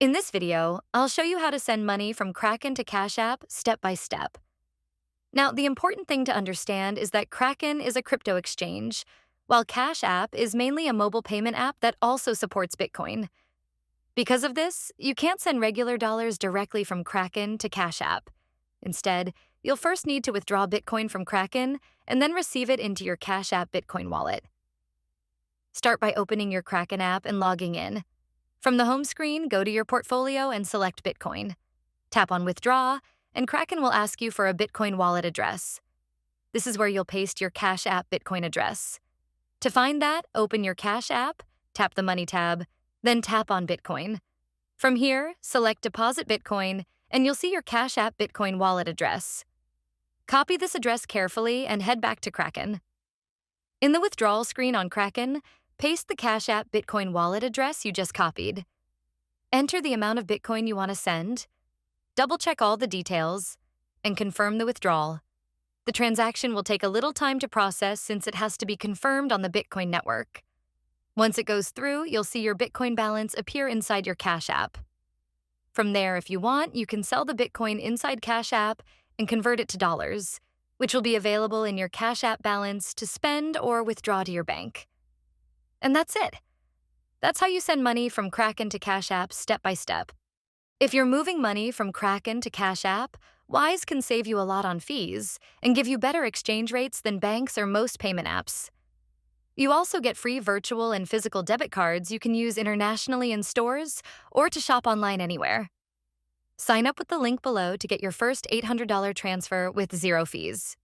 In this video, I'll show you how to send money from Kraken to Cash App step by step. Now, the important thing to understand is that Kraken is a crypto exchange, while Cash App is mainly a mobile payment app that also supports Bitcoin. Because of this, you can't send regular dollars directly from Kraken to Cash App. Instead, you'll first need to withdraw Bitcoin from Kraken and then receive it into your Cash App Bitcoin wallet. Start by opening your Kraken app and logging in. From the home screen, go to your portfolio and select Bitcoin. Tap on Withdraw, and Kraken will ask you for a Bitcoin wallet address. This is where you'll paste your Cash App Bitcoin address. To find that, open your Cash App, tap the Money tab, then tap on Bitcoin. From here, select Deposit Bitcoin, and you'll see your Cash App Bitcoin wallet address. Copy this address carefully and head back to Kraken. In the withdrawal screen on Kraken, paste the Cash App Bitcoin wallet address you just copied. Enter the amount of Bitcoin you want to send, double-check all the details, and confirm the withdrawal. The transaction will take a little time to process since it has to be confirmed on the Bitcoin network. Once it goes through, you'll see your Bitcoin balance appear inside your Cash App. From there, if you want, you can sell the Bitcoin inside Cash App and convert it to dollars, which will be available in your Cash App balance to spend or withdraw to your bank. And that's it. That's how you send money from Kraken to Cash App step by step. If you're moving money from Kraken to Cash App, Wise can save you a lot on fees and give you better exchange rates than banks or most payment apps. You also get free virtual and physical debit cards you can use internationally in stores or to shop online anywhere. Sign up with the link below to get your first $800 transfer with zero fees.